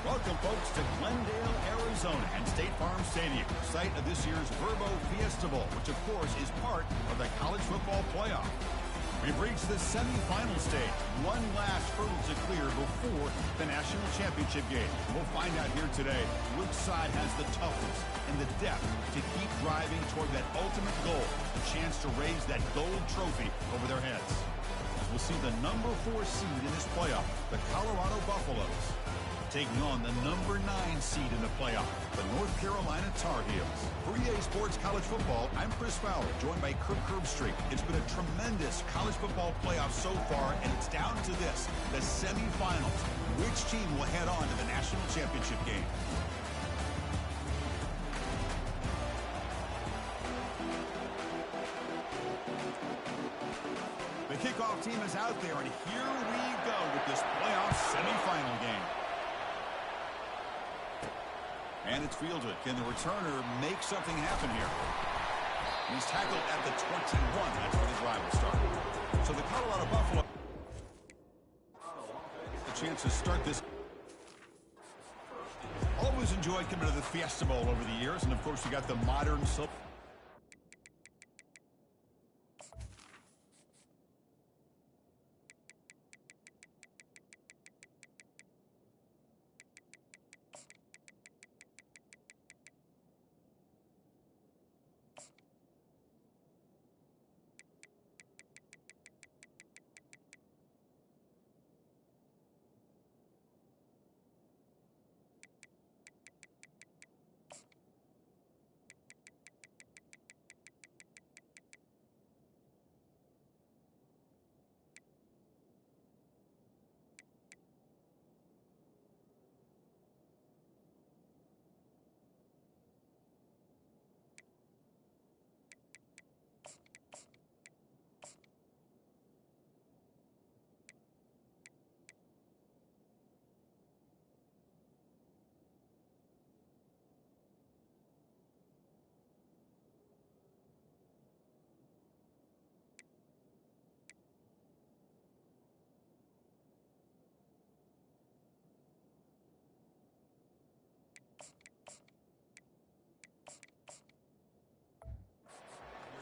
Welcome, folks, to Glendale, Arizona and State Farm Stadium, site of this year's Vrbo Fiesta Bowl, which, of course, is part of the college football playoff. We've reached the semifinal stage. One last hurdle to clear before the national championship game. We'll find out here today which side has the toughness and the depth to keep driving toward that ultimate goal, a chance to raise that gold trophy over their heads. As we'll see the number 4 seed in this playoff, the Colorado Buffaloes, taking on the number 9 seed in the playoff, the North Carolina Tar Heels. For EA Sports College Football, I'm Chris Fowler, joined by Kirk Herbstreit. It's been a tremendous college football playoff so far, and it's down to this, the semifinals. Which team will head on to the national championship game? The kickoff team is out there, and here we go with this playoff semifinal game. And it's fielded. Can the returner make something happen here? He's tackled at the 21. That's where the drive will start. So the Colorado Buffalo, the chance to start this. Always enjoyed coming to the Fiesta Bowl over the years. And, of course, you got the modern silver.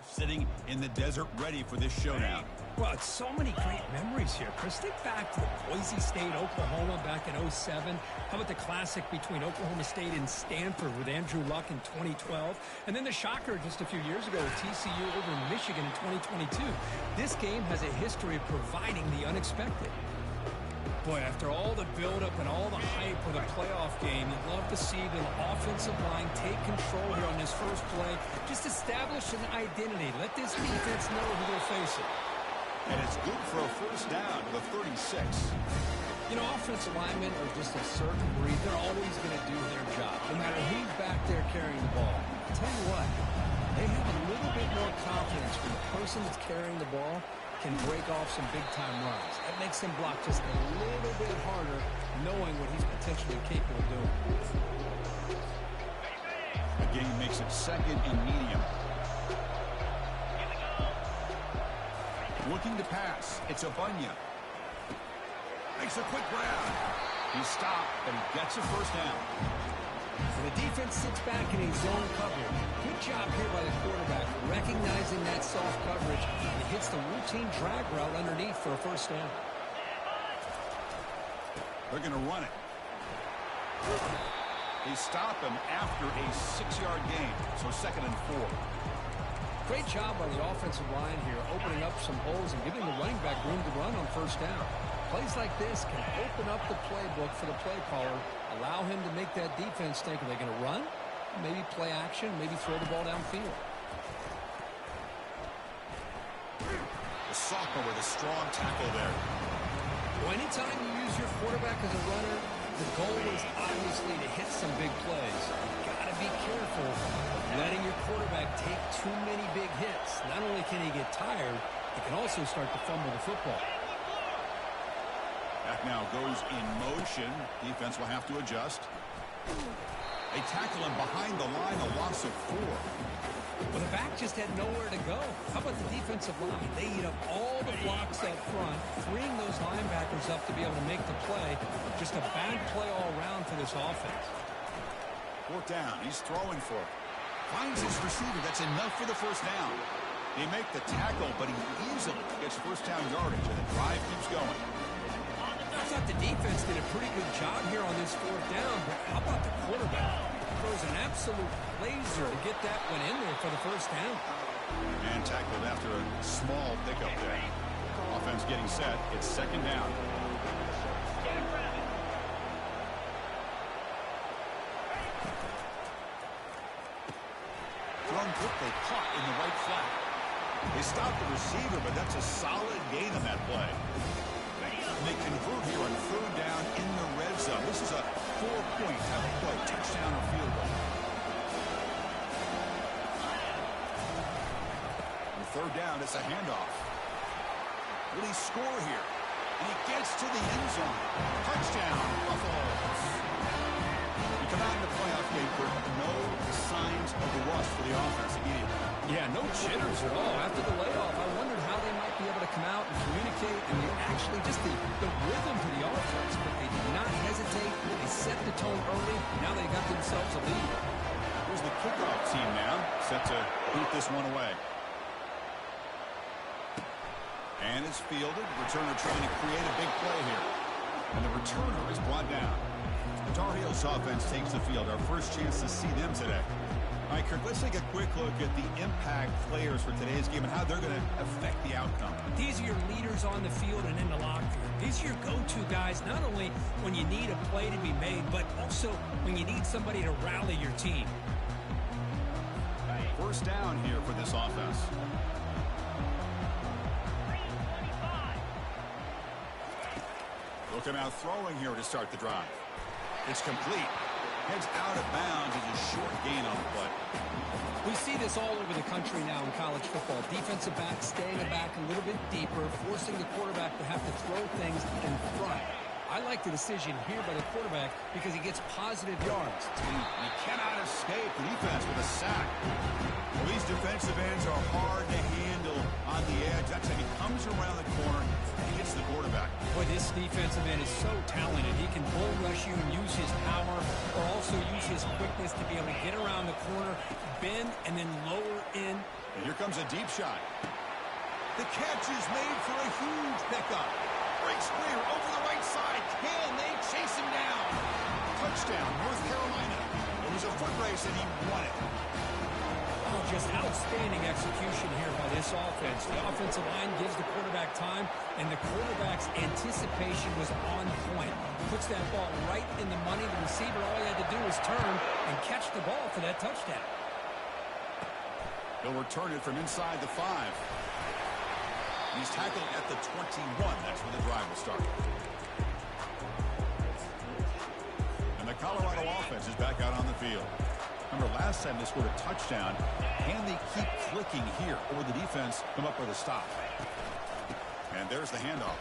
Sitting in the desert ready for this showdown. Well, it's so many great memories here, Chris. Think back to the Boise State, Oklahoma back in '07. How about the classic between Oklahoma State and Stanford with Andrew Luck in 2012? And then the shocker just a few years ago with TCU over in Michigan in 2022. This game has a history of providing the unexpected. Boy, after all the buildup and all the hype with a playoff game, you'd love to see the offensive line take control here on this first play. Just establish an identity. Let this defense know who they're facing. And it's good for a first down to the 36. You know, offensive linemen are just a certain breed. They're always going to do their job, no matter who's back there carrying the ball. I'll tell you what, they have a little bit more confidence when the person that's carrying the ball can break off some big-time runs. That makes him block just a little bit harder, knowing what he's potentially capable of doing. The game makes it second and medium. Looking to pass. It's Abunya. Makes a quick grab. He's stopped, but he gets a first down. And the defense sits back in a zone coverage. Good job here by the quarterback, recognizing that soft coverage. He hits the routine drag route underneath for a first down. They're going to run it. They stop him after a 6-yard gain, so second and 4. Great job by the offensive line here, opening up some holes and giving the running back room to run on first down. Plays like this can open up the playbook for the play caller, allow him to make that defense think, are they going to run? Maybe play action, maybe throw the ball downfield. The sophomore with a strong tackle there. Well, anytime you use your quarterback as a runner, the goal is obviously to hit some big plays. You've got to be careful letting your quarterback take too many big hits. Not only can he get tired, he can also start to fumble the football. Back now goes in motion. Defense will have to adjust. They tackle him behind the line, a loss of 4. Well, the back just just had nowhere to go. How about the defensive line? They eat up all the blocks up front, freeing those linebackers up to be able to make the play. Just a bad play all around for this offense. Fourth down. He's throwing for it. Finds his receiver. That's enough for the first down. They make the tackle, but he easily gets first down yardage, and the drive keeps going. I thought the defense did a pretty good job here on this fourth down, but how about the quarterback? Throws an absolute laser to get that one in there for the first down. And tackled after a small pickup there. Offense getting set. It's second down. Thrown quickly, caught in the right flat. They stopped the receiver, but that's a solid gain on that play. They convert here on third down in the red zone. This is a 4-point type of play, touchdown or field goal. On third down, it's a handoff. Will he score here? And he gets to the end zone. Touchdown, Buffaloes. You come out in the playoff game for no signs of the rust for the offense immediately. Yeah, no jitters at all. After the layoff, I wondered how they might be able to come out and communicate and actually just the rhythm to the offense. But they did not hesitate. They set the tone early. Now they got themselves a lead. Here's the kickoff team now, set to boot this one away. And it's fielded. Returner trying to create a big play here. And the returner is brought down. The Tar Heels offense takes the field. Our first chance to see them today. All right, Kirk, let's take a quick look at the impact players for today's game and how they're going to affect the outcome. These are your leaders on the field and in the locker room. These are your go-to guys, not only when you need a play to be made, but also when you need somebody to rally your team. First down here for this offense. Looking out throwing here to start the drive. It's complete. Heads out of bounds as a short gain on the play. We see this all over the country now in college football. Defensive backs staying back a little bit deeper, forcing the quarterback to have to throw things in front. I like the decision here by the quarterback because he gets positive yards. He cannot escape the defense with a sack. Well, these defensive ends are hard to handle on the edge. That's how he comes around the corner and hits the quarterback. Boy, this defensive end is so talented. He can bull rush you and use his power, or also use his quickness to be able to get around the corner, bend, and then lower in. And here comes a deep shot. The catch is made for a huge pickup. Breaks clear over the right side. Can they chase him down? Touchdown, North Carolina. It was a foot race, and he won it. Oh, just outstanding execution here by this offense. The offensive line gives the quarterback time, and the quarterback's anticipation was on point. Puts that ball right in the money. The receiver, all he had to do was turn and catch the ball for that touchdown. He'll return it from inside the 5. He's tackled at the 21. That's where the drive will start. And the Colorado offense is back out on the field. Remember, last time they scored a touchdown. Can they keep clicking here, or will the defense come up with a stop? And there's the handoff.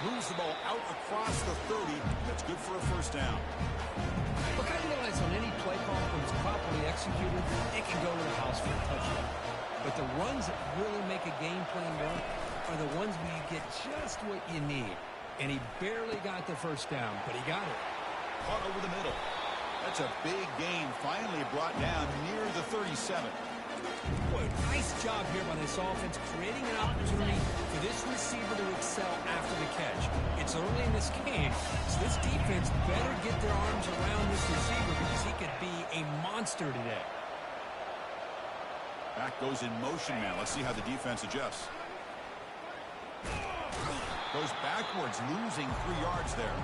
Moves the ball out across the 30. That's good for a first down. Look, I realize on any play call, when it's properly executed, it can go to the house for a touchdown. But the runs that really make a game plan work are the ones where you get just what you need. And he barely got the first down, but he got it. Caught over the middle. That's a big gain, finally brought down near the 37. Boy, nice job here by this offense, creating an opportunity for this receiver to excel after the catch. It's early in this game, so this defense better get their arms around this receiver because he could be a monster today. Back goes in motion now. Let's see how the defense adjusts. Goes backwards, losing 3 yards there.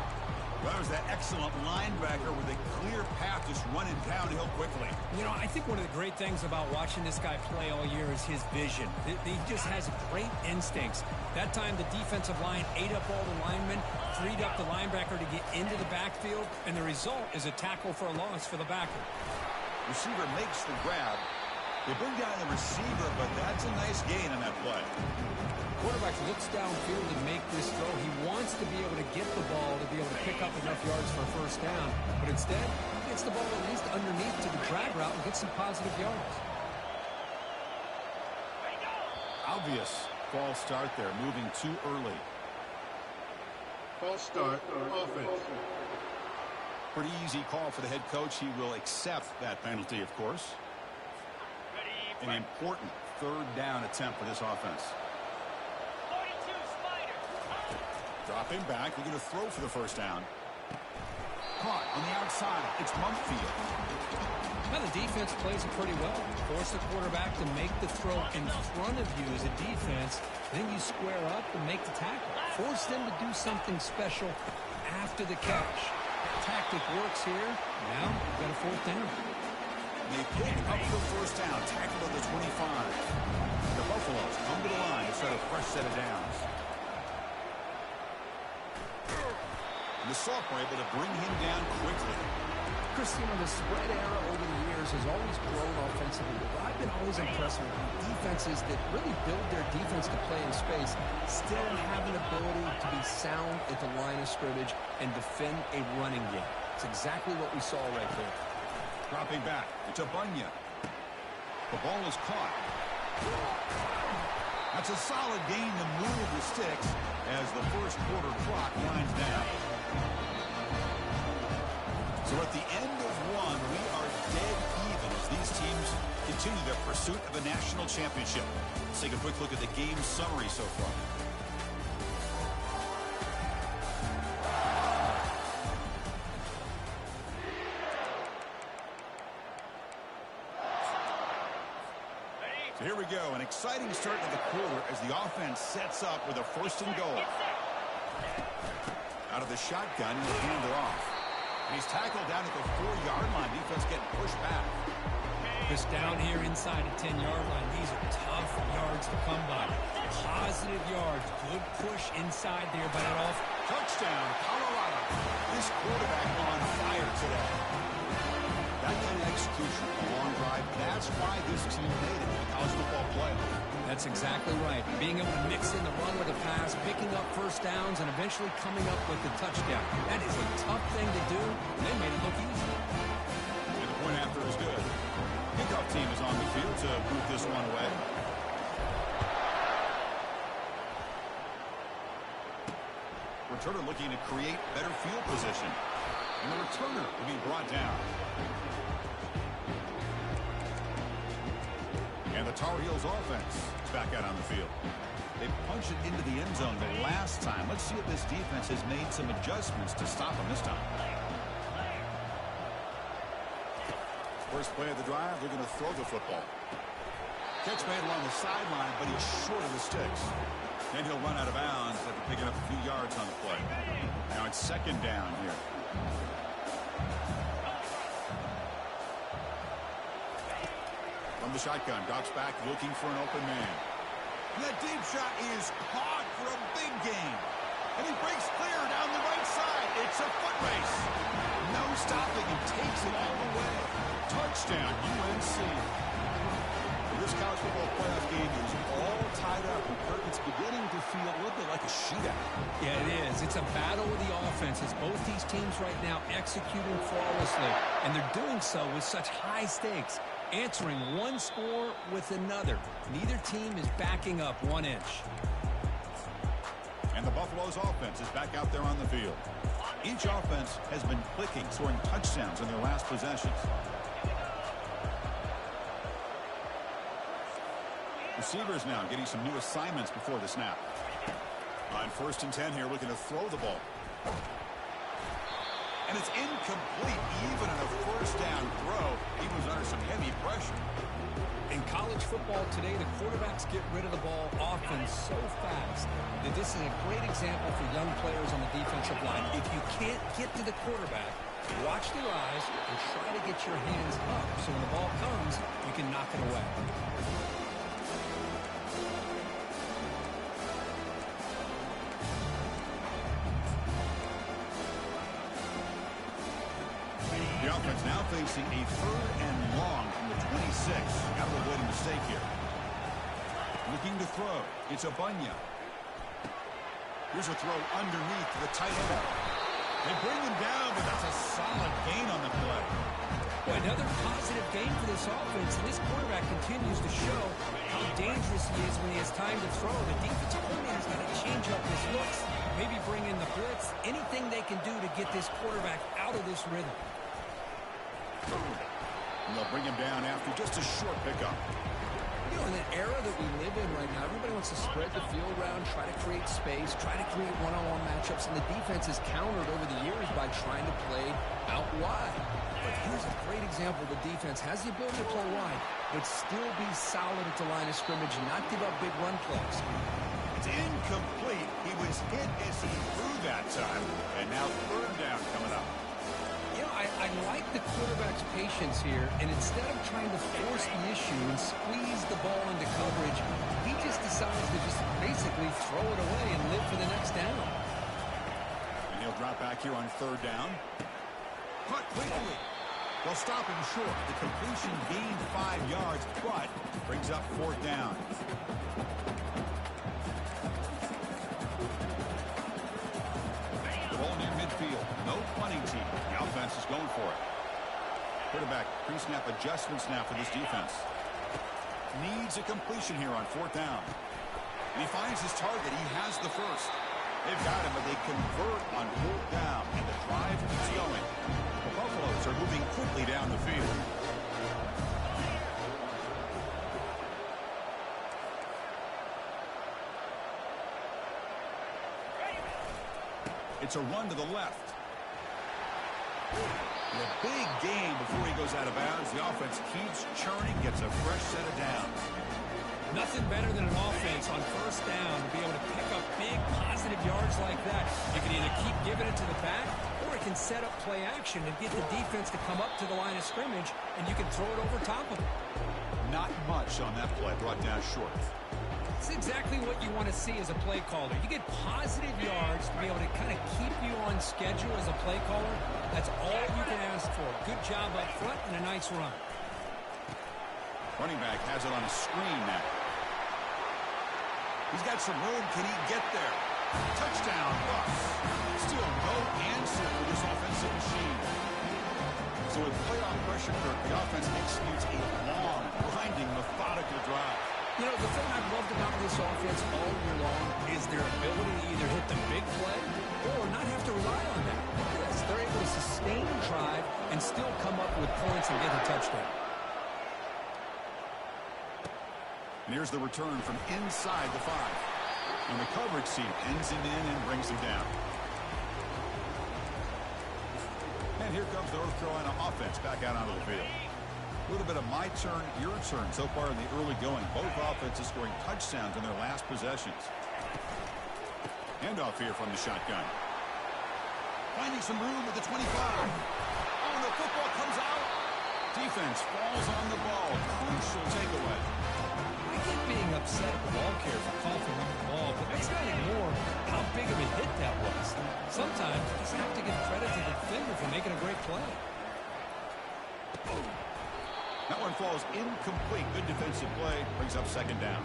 Well, that was that excellent linebacker with a clear path just running downhill quickly. You know, I think one of the great things about watching this guy play all year is his vision. He just has great instincts. That time, the defensive line ate up all the linemen, freed up the linebacker to get into the backfield, and the result is a tackle for a loss for the backer. Receiver makes the grab. They bring down the receiver, but that's a nice gain on that play. Quarterback looks downfield to make this throw. He wants to be able to get the ball to be able to pick up enough yards for a first down. But instead, he gets the ball at least underneath to the drag route and get some positive yards. Obvious false start there, moving too early. False start, offense. Pretty easy call for the head coach. He will accept that penalty, of course. An important third down attempt for this offense. Dropping back, looking to throw for the first down. Caught on the outside. It's Memphis. Well, the defense plays it pretty well. Force the quarterback to make the throw in front of you as a defense. Then you square up and make the tackle. Force them to do something special after the catch. Tactic works here. Now you've got a fourth down. They pick up the first down. Tackle at the 25. The Buffaloes come to the line to start a fresh set of downs. And the sophomore able to bring him down quickly. Christine, the spread era over the years has always grown offensively. But I've been always impressed with defenses that really build their defense to play in space, still have an ability to be sound at the line of scrimmage and defend a running game. It's exactly what we saw right there. Dropping back to Bunya. The ball is caught. That's a solid gain to move the sticks as the first quarter clock winds down. So at the end of one, we are dead even as these teams continue their pursuit of a national championship. Let's take a quick look at the game summary so far. So here we go, an exciting start to the quarter as the offense sets up with a first and goal. Out of the shotgun, he'll hand it off. And he's tackled down at the 4-yard line. Defense getting pushed back. Just down here inside the 10-yard line. These are tough yards to come by. Positive yards. Good push inside there by that off. Touchdown, Colorado. This quarterback on fire today. That kind of execution, a long drive, that's why this team made it in the college football playoff. That's exactly right. Being able to mix in the run with a pass, picking up first downs, and eventually coming up with the touchdown. That is a tough thing to do, and they made it look easy. And the point after is good. Kickoff team is on the field to move this one away. Returner looking to create better field position. And the returner will be brought down. And the Tar Heels offense is back out on the field. They punched it into the end zone the last time. Let's see if this defense has made some adjustments to stop them this time. First play of the drive, they're going to throw the football. Catch made along the sideline, but he's short of the sticks. Then he'll run out of bounds after picking up a few yards on the play. Now it's second down here. From the shotgun, drops back, looking for an open man. And that deep shot is caught for a big gain. And he breaks clear down the right side. It's a foot race. No stopping. He takes it all the way. Touchdown, UNC. This college football playoff game is all tied up. It's beginning to feel a little bit like a shootout. Yeah, it is. It's a battle with the offenses. Both these teams right now executing flawlessly. And they're doing so with such high stakes. Answering one score with another. Neither team is backing up 1 inch. And the Buffaloes offense is back out there on the field. Each offense has been clicking, scoring touchdowns in their last possessions. Receivers now getting some new assignments before the snap. On 1st and 10 here, looking to throw the ball. And it's incomplete, even on a first down throw. He was under some heavy pressure. In college football today, the quarterbacks get rid of the ball often so fast that this is a great example for young players on the defensive line. If you can't get to the quarterback, watch their eyes and try to get your hands up so when the ball comes, you can knock it away. The offense now facing a 3rd and long from the 26. Got to avoid a mistake here. Looking to throw. It's a Bunya. Here's a throw underneath to the tight end. They bring him down, but that's a solid gain on the play. Another positive game for this offense, and this quarterback continues to show how dangerous he is when he has time to throw. The defensive coordinator's got to change up his looks, maybe bring in the blitz, anything they can do to get this quarterback out of this rhythm. And they'll bring him down after just a short pickup. You know, in the era that we live in right now, everybody wants to spread the field around, try to create space, try to create one-on-one matchups, and the defense has countered over the years by trying to play out wide. But here's a great example. The defense has the ability to play wide, but still be solid at the line of scrimmage and not give up big run plays. It's incomplete. He was hit as he threw that time, and now third down coming up. You know, I like the quarterback's patience here, and instead of trying to force the issue and squeeze the ball into coverage, he just decides to just basically throw it away and live for the next down. And he'll drop back here on third down. Cut quickly. They'll stop him short. The completion gained 5 yards, but brings up fourth down. The ball near midfield. No punting team. The offense is going for it. Quarterback pre-snap adjustments now for this defense. Needs a completion here on fourth down. And he finds his target. He has the first. They've got him, but they convert on fourth down, and the drive keeps going. The Buffaloes are moving quickly down the field. It's a run to the left. And a big gain before he goes out of bounds. The offense keeps churning, gets a fresh set of downs. Nothing better than an offense on first down to be able to pick up big positive yards like that. You can either keep giving it to the back, or it can set up play action and get the defense to come up to the line of scrimmage, and you can throw it over top of them. Not much on that play, brought down short. It's exactly what you want to see as a play caller. You get positive yards to be able to kind of keep you on schedule as a play caller. That's all you can ask for. Good job up front and a nice run. Running back has it on a screen now. He's got some room. Can he get there? Touchdown, Bucks. Still no answer for this offensive machine. So with playoff pressure, the offense executes a long, grinding, methodical drive. You know, the thing I've loved about this offense all year long is their ability to either hit the big play or not have to rely on that. Yes, they're able to sustain the drive and still come up with points and get a touchdown. And here's the return from inside the 5. And the coverage team pins him in and brings him down. And here comes the North Carolina offense back out onto the field. A little bit of my turn, your turn so far in the early going. Both offenses scoring touchdowns in their last possessions. Handoff here from the shotgun. Finding some room at the 25. Oh, the football comes out. Defense falls on the ball. Crucial takeaway. I get being upset at the ball carrier for coughing on the ball, but let's not ignore how big of a hit that was. Sometimes you just have to give credit to the defender for making a great play. That one falls incomplete. Good defensive play. Brings up second down.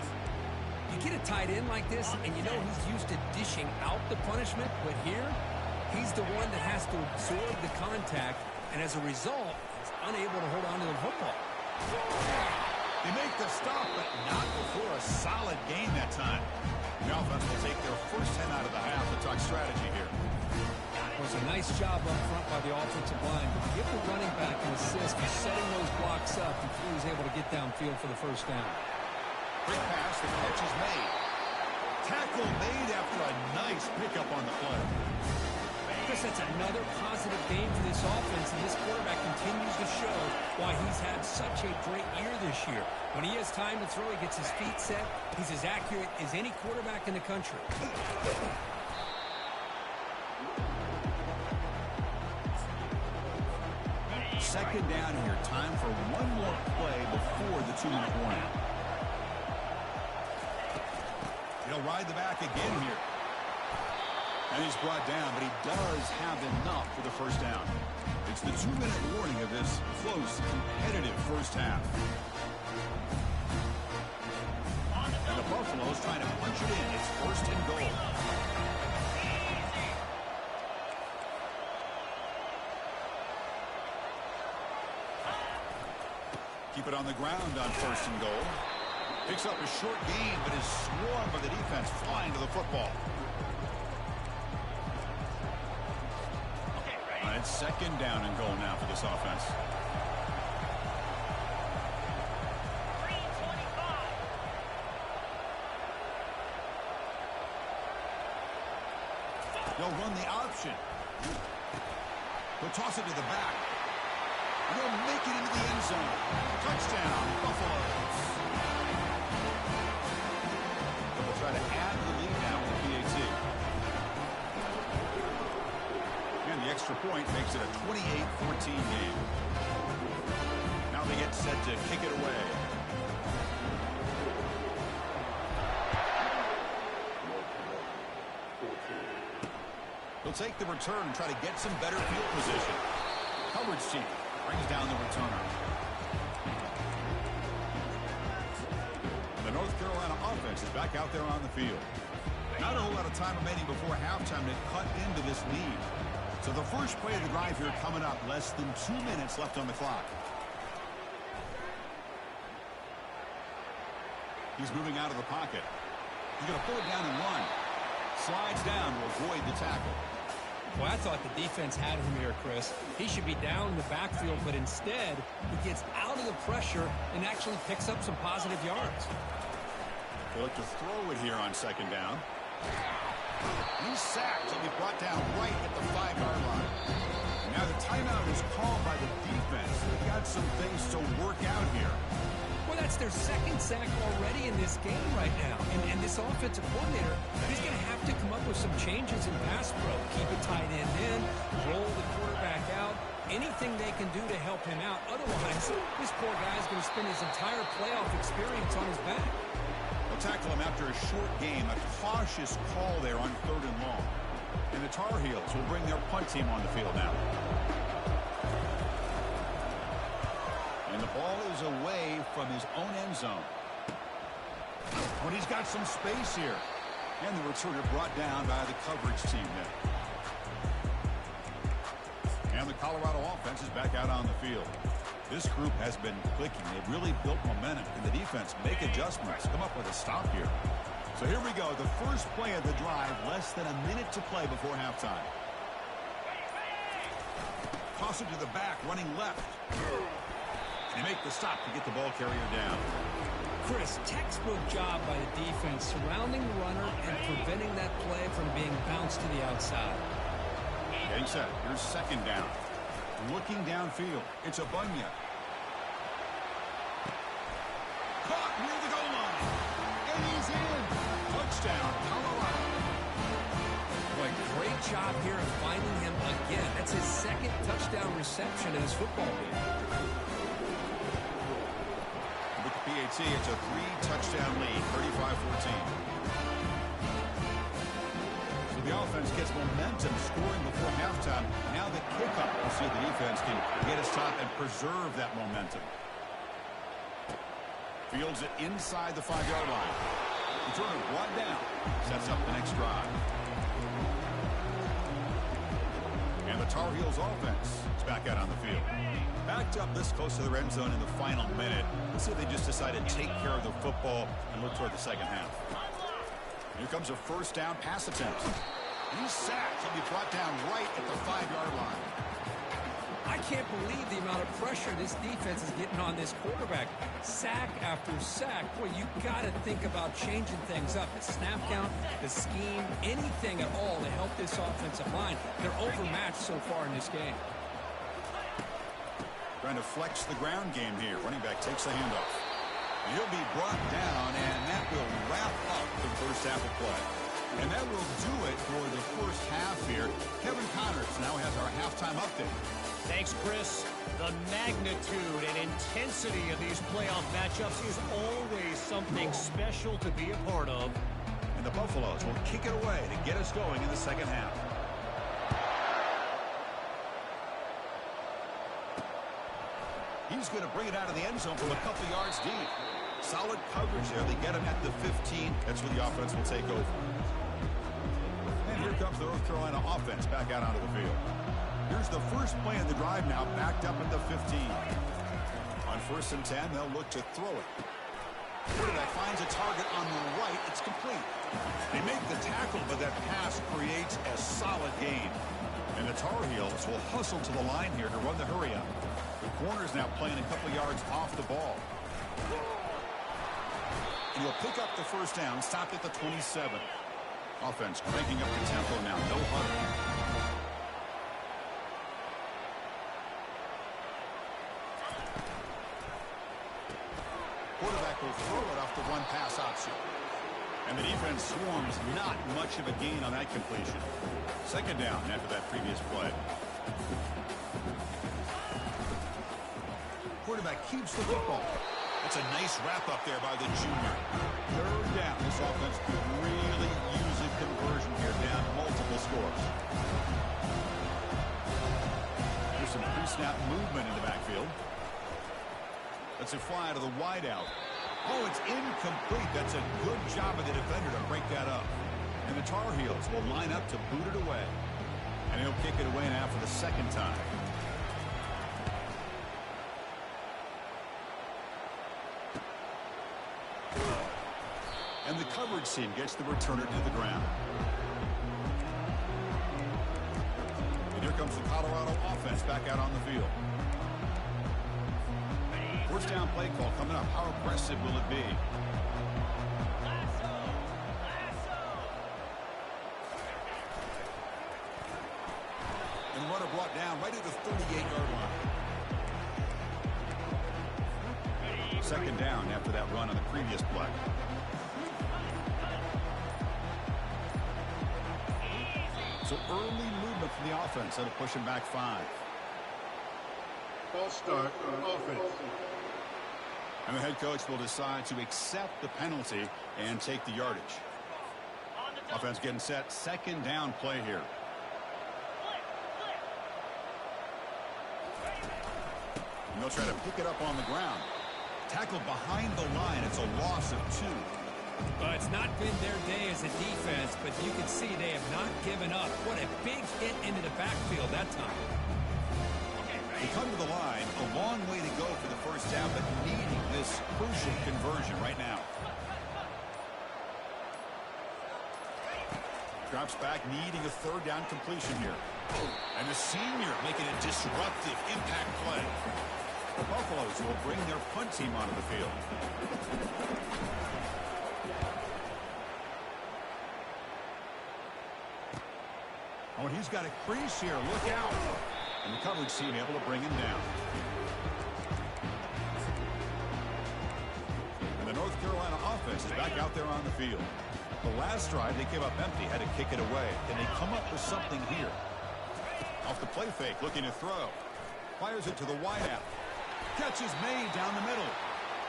You get a tight end like this, and you know he's used to dishing out the punishment, but here, he's the one that has to absorb the contact, and as a result, he's unable to hold on to the football. They make the stop, but not before a solid gain that time. The offense will take their first 10 out of the half to talk strategy here. It was a nice job up front by the offensive line, but give the running back an assist for setting those blocks up before he was able to get downfield for the first down. Quick pass, the catch is made. Tackle made after a nice pickup on the play. Chris, that's another positive game for this offense, and this quarterback continues to show why he's had such a great year this year. When he has time to throw, he gets his feet set. He's as accurate as any quarterback in the country. Second down here. Time for one more play before the 2-minute warning. He'll ride the back again here. And he's brought down, but he does have enough for the first down. It's the 2-minute warning of this close, competitive first half. And the Buffaloes trying to punch it in. It's first and goal. Keep it on the ground on 1st and goal. Picks up a short gain, but is swarmed by the defense flying to the football. It's 2nd down and goal now for this offense. They'll run the option. They'll toss it to the back. And they'll make it into the end zone. Touchdown, Buffaloes. They'll try to add the lead now with the PAT. And the extra point makes it a 28-14 game. Now they get set to kick it away. They'll take the return and try to get some better field position. Coverage team brings down the returner. The North Carolina offense is back out there on the field. Not a whole lot of time remaining before halftime to cut into this lead. So the first play of the drive here coming up. Less than 2 minutes left on the clock. He's moving out of the pocket. He's going to pull it down and run. Slides down to avoid the tackle. Well, I thought the defense had him here, Chris. He should be down in the backfield, but instead, he gets out of the pressure and actually picks up some positive yards. They look to throw it here on 2nd down. He's sacked. He'll be brought down right at the 5-yard line. Now the timeout is called by the defense. They've got some things to work out here. Well, that's their 2nd sack already in this game right now. And this offensive coordinator, he's going to have to come up with some changes in pass pro. Keep a tight end in, roll the quarterback out, anything they can do to help him out. Otherwise, this poor guy's going to spend his entire playoff experience on his back. They'll tackle him after a short game. A cautious call there on 3rd and long. And the Tar Heels will bring their punt team on the field now. And the ball is away from his own end zone. But he's got some space here. And the returner brought down by the coverage team there. And the Colorado offense is back out on the field. This group has been clicking. They've really built momentum. And the defense make adjustments. Come up with a stop here. So here we go. The first play of the drive. Less than a minute to play before halftime. Toss it to the back. Running left. They make the stop to get the ball carrier down. Chris, textbook job by the defense surrounding the runner and preventing that play from being bounced to the outside. Getting set. Here's 2nd down. Looking downfield. It's a Bunya. Caught near the goal line. And he's in. Touchdown, Colorado. Boy, great job here of finding him again. That's his 2nd touchdown reception in his football game. PAT, it's a 3-touchdown lead, 35-14. So the offense gets momentum scoring before halftime. Now the kickoff. We'll see if the defense can get a stop and preserve that momentum. Fields it inside the 5-yard line. Returner brought down. Sets up the next drive. And the Tar Heels offense is back out on the field. Backed up this close to the end zone in the final minute. Let's see if they just decide to take care of the football and look toward the 2nd half. Here comes a 1st down pass attempt. He's sacked. He'll be brought down right at the 5-yard line. I can't believe the amount of pressure this defense is getting on this quarterback. Sack after sack. Boy, you got to think about changing things up. The snap count, the scheme, anything at all to help this offensive line. They're overmatched so far in this game. Trying to flex the ground game here. Running back takes the handoff. He'll be brought down, and that will wrap up the first half of play. And that will do it for the first half here. Kevin Connors now has our halftime update. Thanks, Chris. The magnitude and intensity of these playoff matchups is always something special to be a part of. And the Buffaloes will kick it away to get us going in the 2nd half. He's going to bring it out of the end zone from a couple yards deep. Solid coverage there. They get him at the 15. That's where the offense will take over. And here comes the North Carolina offense back out onto the field. Here's the first play of the drive now, backed up at the 15. On 1st and 10. They'll look to throw it. Quarterback finds a target on the right. It's complete. They make the tackle, but that pass creates a solid gain. And the Tar Heels will hustle to the line here to run the hurry up. The corner's now playing a couple yards off the ball. And he'll pick up the 1st down, stopped at the 27. Offense cranking up the tempo now. No huddle. Quarterback will throw it off the one pass option. And the defense swarms. Not much of a gain on that completion. 2nd down after that previous play. Quarterback keeps the football. That's a nice wrap up there by the junior. 3rd down. This offense could really use a conversion here, down multiple scores. There's some pre-snap movement in the backfield. That's a fly to the wideout. Oh, it's incomplete. That's a good job of the defender to break that up. And the Tar Heels will line up to boot it away. And he'll kick it away now for the 2nd time. And the coverage team gets the returner to the ground. And here comes the Colorado offense back out on the field. 1st down play call coming up. How aggressive will it be? And the runner brought down right at the 38-yard line. 2nd down after that run on the previous play. So early movement from the offense. That'll push him back 5. False start offense. And the head coach will decide to accept the penalty and take the yardage. Offense getting set. 2nd down play here. And they'll try to pick it up on the ground. Tackled behind the line. It's a loss of 2. It's not been their day as a defense, but you can see they have not given up. What a big hit into the backfield that time. They come to the line, a long way to go for the 1st down, but needing this crucial conversion right now. Drops back, needing a 3rd down completion here. And the senior making a disruptive impact play. The Buffaloes will bring their punt team onto the field. Oh, and he's got a crease here. Look out. And the coverage team able to bring him down. And the North Carolina offense is back out there on the field. The last drive, they came up empty, had to kick it away. Can they come up with something here? Off the play fake, looking to throw. Fires it to the wideout. Catch is made down the middle.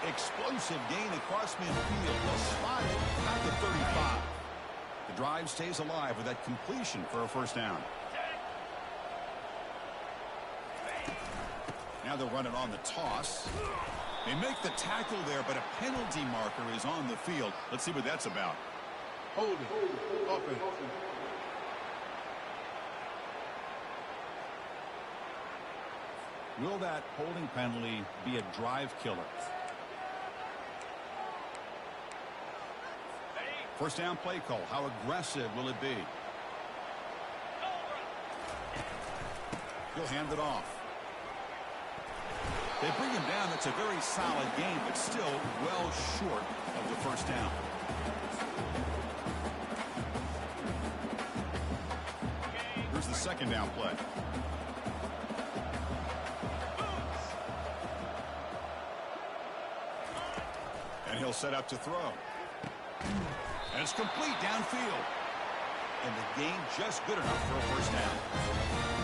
Explosive gain across midfield. They'll spot it at the 35. The drive stays alive with that completion for a 1st down. Now they'll run it on the toss. They make the tackle there, but a penalty marker is on the field. Let's see what that's about. Holding. Offense. Will that holding penalty be a drive killer? 1st down play call. How aggressive will it be? He'll hand it off. They bring him down. That's a very solid game, but still well short of the 1st down. Here's the 2nd down play. And he'll set up to throw. And it's complete downfield. And the game just good enough for a 1st down.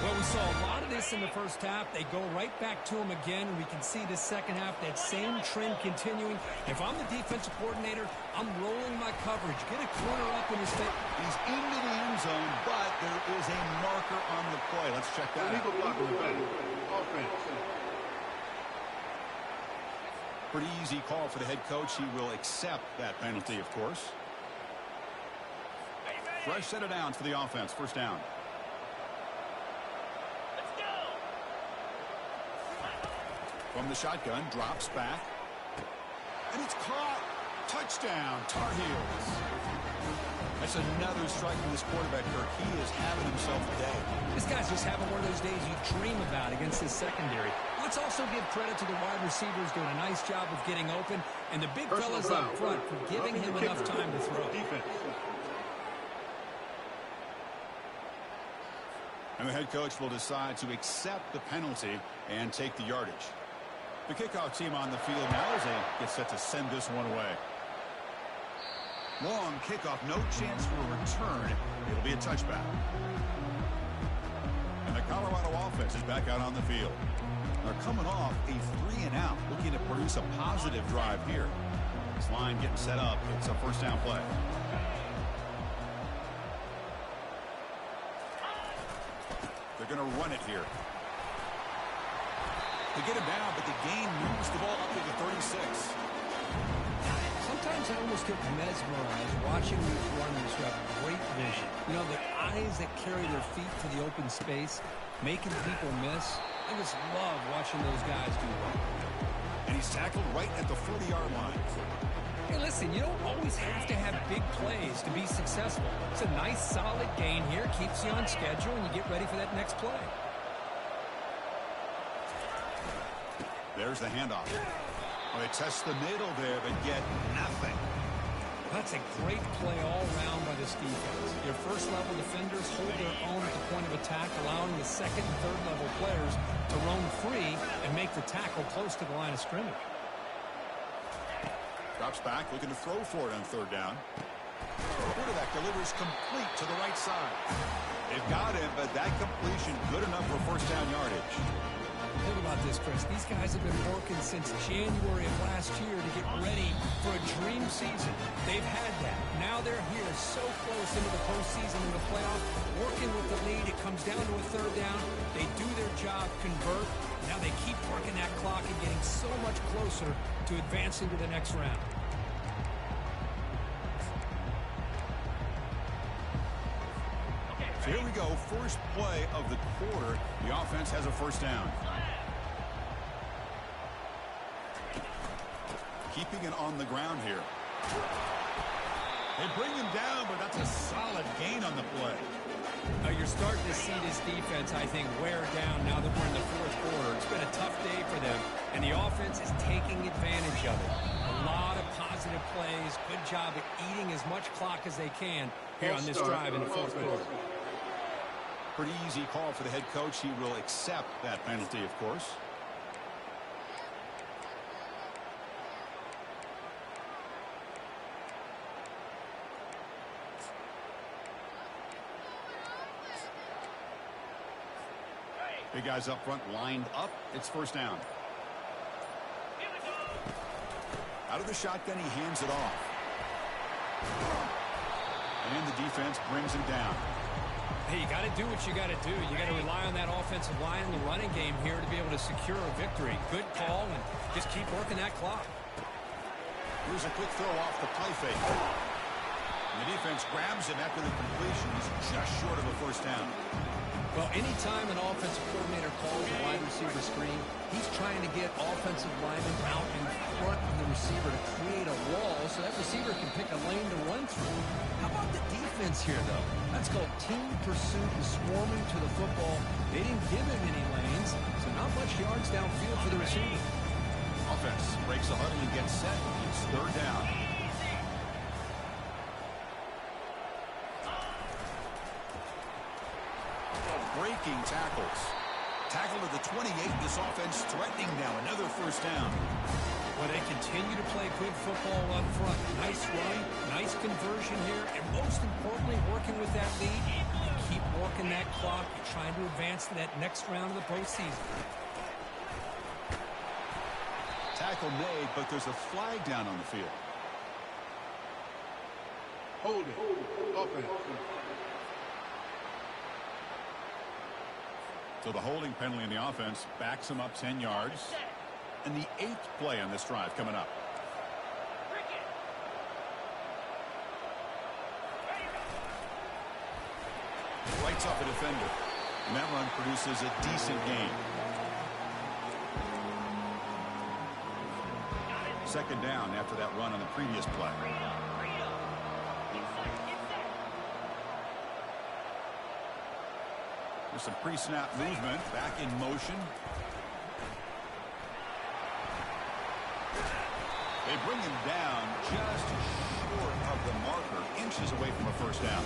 Well, we saw a lot of this in the 1st half. They go right back to him again, and we can see the 2nd half, that same trend continuing. If I'm the defensive coordinator, I'm rolling my coverage. Get a corner up in his face. He's into the end zone, but there is a marker on the play. Let's check that out. Illegal block on the back. Offense. Pretty easy call for the head coach. He will accept that penalty, of course. Fresh set of downs for the offense. 1st down. From the shotgun, drops back. And it's caught. Touchdown, Tar Heels. That's another strike from this quarterback, Kirk. He is having himself a day. This guy's just having one of those days you dream about against his secondary. Let's also give credit to the wide receivers doing a nice job of getting open, and the big fellas up front for giving him enough time to throw. Defense. And the head coach will decide to accept the penalty and take the yardage. The kickoff team on the field now as they get set to send this one away. Long kickoff, no chance for a return. It'll be a touchback. And the Colorado offense is back out on the field. They're coming off a 3-and-out, looking to produce a positive drive here. This line getting set up. It's a first down play. They're going to run it here. They get him down, but the gain moves the ball up to the 36. Sometimes I almost get mesmerized watching these runners who have great vision. You know, the eyes that carry their feet to the open space, making people miss. I just love watching those guys do well. And he's tackled right at the 40-yard line. Hey, listen, you don't always have to have big plays to be successful. It's a nice, solid gain here. Keeps you on schedule, and you get ready for that next play. There's the handoff. Well, they test the middle there, but get nothing. That's a great play all around by this defense. Your first-level defenders hold their own at the point of attack, allowing the second and third-level players to roam free and make the tackle close to the line of scrimmage. Drops back, looking to throw for it on third down. Quarterback delivers complete to the right side. They've got him, but that completion good enough for first down yardage. Think about this, Chris. These guys have been working since January of last year to get ready for a dream season. They've had that. Now they're here so close into the postseason and the playoff, working with the lead. It comes down to a third down. They do their job, convert. Now they keep working that clock and getting so much closer to advancing to the next round. So here we go, first play of the quarter. The offense has a first down. Keeping it on the ground here. They bring him down, but that's a solid gain on the play. You're starting to see this defense, I think, wear down now that we're in the fourth quarter. It's been a tough day for them, and the offense is taking advantage of it. A lot of positive plays. Good job at eating as much clock as they can here on this drive in the fourth quarter. Pretty easy call for the head coach. He will accept that penalty, of course. Big guys up front lined up. It's first down. Out of the shotgun, he hands it off. And the defense brings him down. Hey, you got to do what you got to do. You got to rely on that offensive line and the running game here to be able to secure a victory. Good call, and just keep working that clock. Here's a quick throw off the play fake. And the defense grabs him after the completion. He's just short of a first down. Well, anytime an offensive coordinator calls a wide receiver screen, he's trying to get offensive linemen out in front of the receiver to create a wall so that receiver can pick a lane to run through. How about the defense here, though? That's called team pursuit and swarming to the football. They didn't give him any lanes, so not much yards downfield for the receiver. Offense breaks the huddle and gets set. It's third down. Breaking tackles. Tackle to the 28. This offense threatening now. Another first down. Well, they continue to play good football up front. Nice run, nice conversion here, and most importantly, working with that lead, you keep working that clock. You're trying to advance to that next round of the postseason. Tackle made, but there's a flag down on the field. Hold it. Offense. So the holding penalty in the offense backs him up 10 yards. And the 8th play on this drive coming up. Lights up a defender. And that run produces a decent gain. second down after that run on the previous play. There's some pre-snap movement, back in motion. They bring him down just short of the marker, inches away from a first down.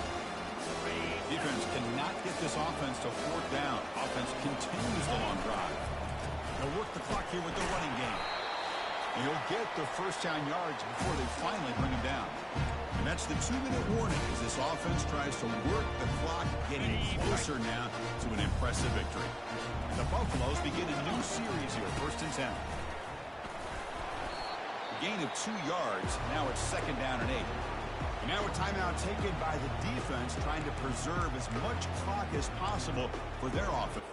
Defense cannot get this offense to fourth down. Offense continues the long drive. They'll work the clock here with the running game. And he'll get the first down yards before they finally bring him down. And that's the 2-minute warning as this offense tries to work the clock, getting closer now to an impressive victory. The Buffaloes begin a new series here, 1st and 10. A gain of 2 yards. Now it's second down and 8. And now a timeout taken by the defense, trying to preserve as much clock as possible for their offense.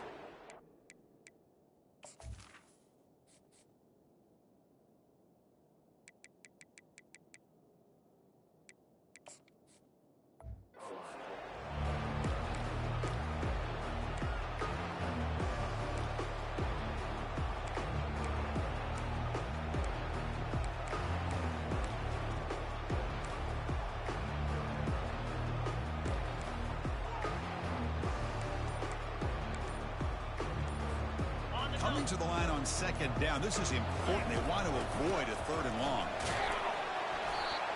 Coming to the line on second down. This is important. They want to avoid a 3rd and long.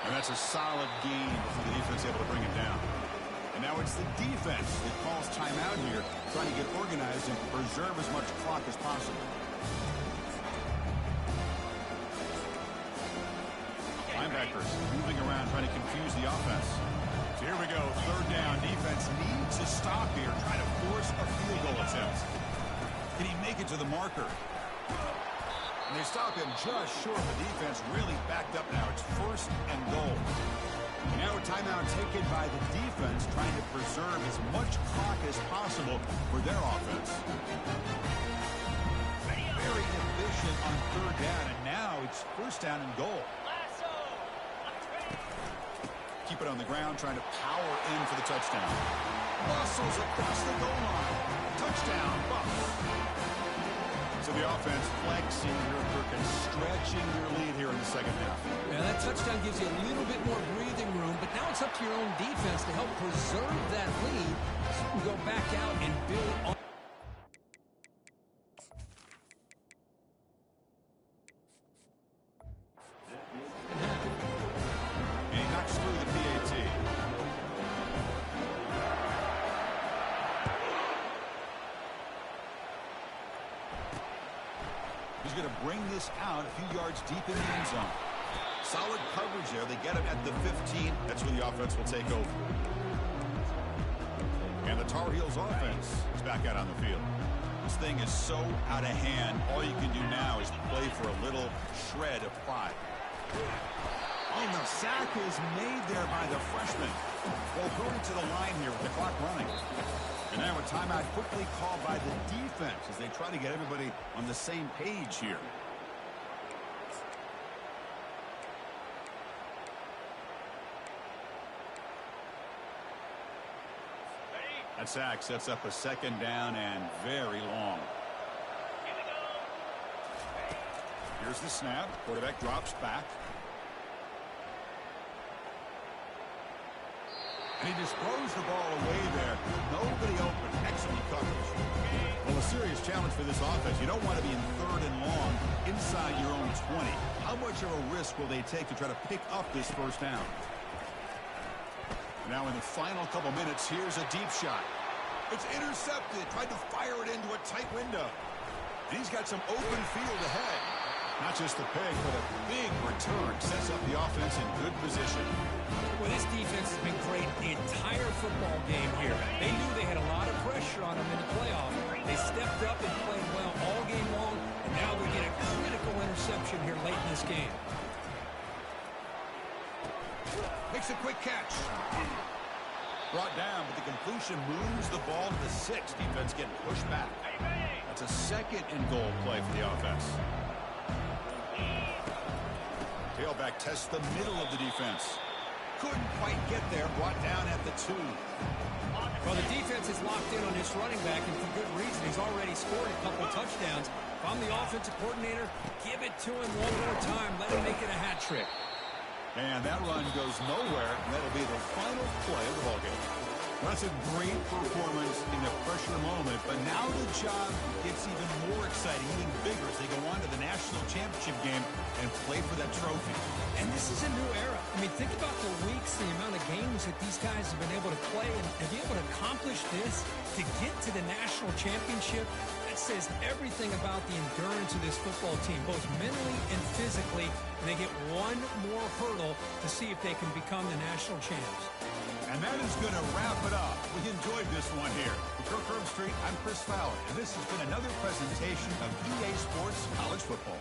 And that's a solid gain before the defense able to bring it down. And now it's the defense that calls timeout here, trying to get organized and preserve as much clock as possible. Linebackers moving around, trying to confuse the offense. So here we go, 3rd down. Defense needs to stop here, trying to force a field goal attempt. Can he make it to the marker? And they stop him just short. The defense really backed up now. It's 1st and goal. And now a timeout taken by the defense, trying to preserve as much clock as possible for their offense. Very efficient on 3rd down, and now it's 1st down and goal. Keep it on the ground, trying to power in for the touchdown. Muscles across the goal line. Touchdown, Bucs. So the offense flexing here, Kirk, and stretching their lead here in the second half. Yeah, that touchdown gives you a little bit more breathing room, but now it's up to your own defense to help preserve that lead so you can go back out and build on. And he knocks through the PAT. He's going to bring this out a few yards deep in the end zone. Solid coverage there. They get him at the 15. That's where the offense will take over. And the Tar Heels offense is back out on the field. This thing is so out of hand. All you can do now is play for a little shred of pride. Oh, the sack is made there by the freshman. Well, going to the line here with the clock running. And now a timeout quickly called by the defense as they try to get everybody on the same page here. That sack sets up a second down and very long. Here's the snap. Quarterback drops back. And he just throws the ball away there. Nobody open. Excellent coverage. Well, a serious challenge for this offense. You don't want to be in 3rd and long inside your own 20. How much of a risk will they take to try to pick up this first down? Now in the final couple minutes, here's a deep shot. It's intercepted. Tried to fire it into a tight window. And he's got some open field ahead. Not just the pick, but a big return. Sets up the offense in good position. Well, this defense has been great the entire football game here. They knew they had a lot of pressure on them in the playoff. They stepped up and played well all game long, and now they get a critical interception here late in this game. Makes a quick catch. Brought down, but the completion moves the ball to the 6. Defense getting pushed back. That's a 2nd and goal play for the offense. Tailback tests the middle of the defense. Couldn't quite get there, brought down at the 2. Well, the defense is locked in on this running back, and for good reason. He's already scored a couple touchdowns. If I'm the offensive coordinator, give it to him one more time. Let him make it a hat trick. And that run goes nowhere, and that'll be the final play of the ballgame. Well, that's a great performance in a pressure moment, but now the job gets even more exciting, even bigger as they go on to the national championship game and play for that trophy. And this is a new era. I mean, think about the weeks, the amount of games that these guys have been able to play, and be able to accomplish this, to get to the national championship. That says everything about the endurance of this football team, both mentally and physically, and they get one more hurdle to see if they can become the national champs. And that is going to wrap it up. We enjoyed this one here. For Kirk Herbstreit, I'm Chris Fowler, and this has been another presentation of EA Sports College Football.